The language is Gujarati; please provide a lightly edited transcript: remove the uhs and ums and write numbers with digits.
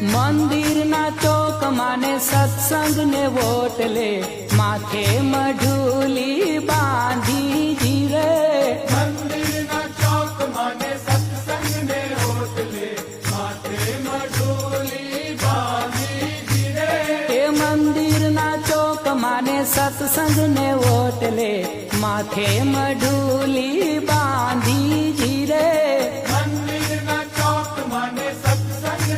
મંદિરના ચોક માને સત્સંગ ને વોટલે માથે મઢુલી બાંધી જીરે મંદિરના ચોક માને સત્સંગ ને હોટલે માથે મઢુલી બાંધી જીરે એ મંદિરના ચોક માને સત્સંગ ને વોટલે માથે મઢુલી બાંધી જીરે મંદિરના ચોક માને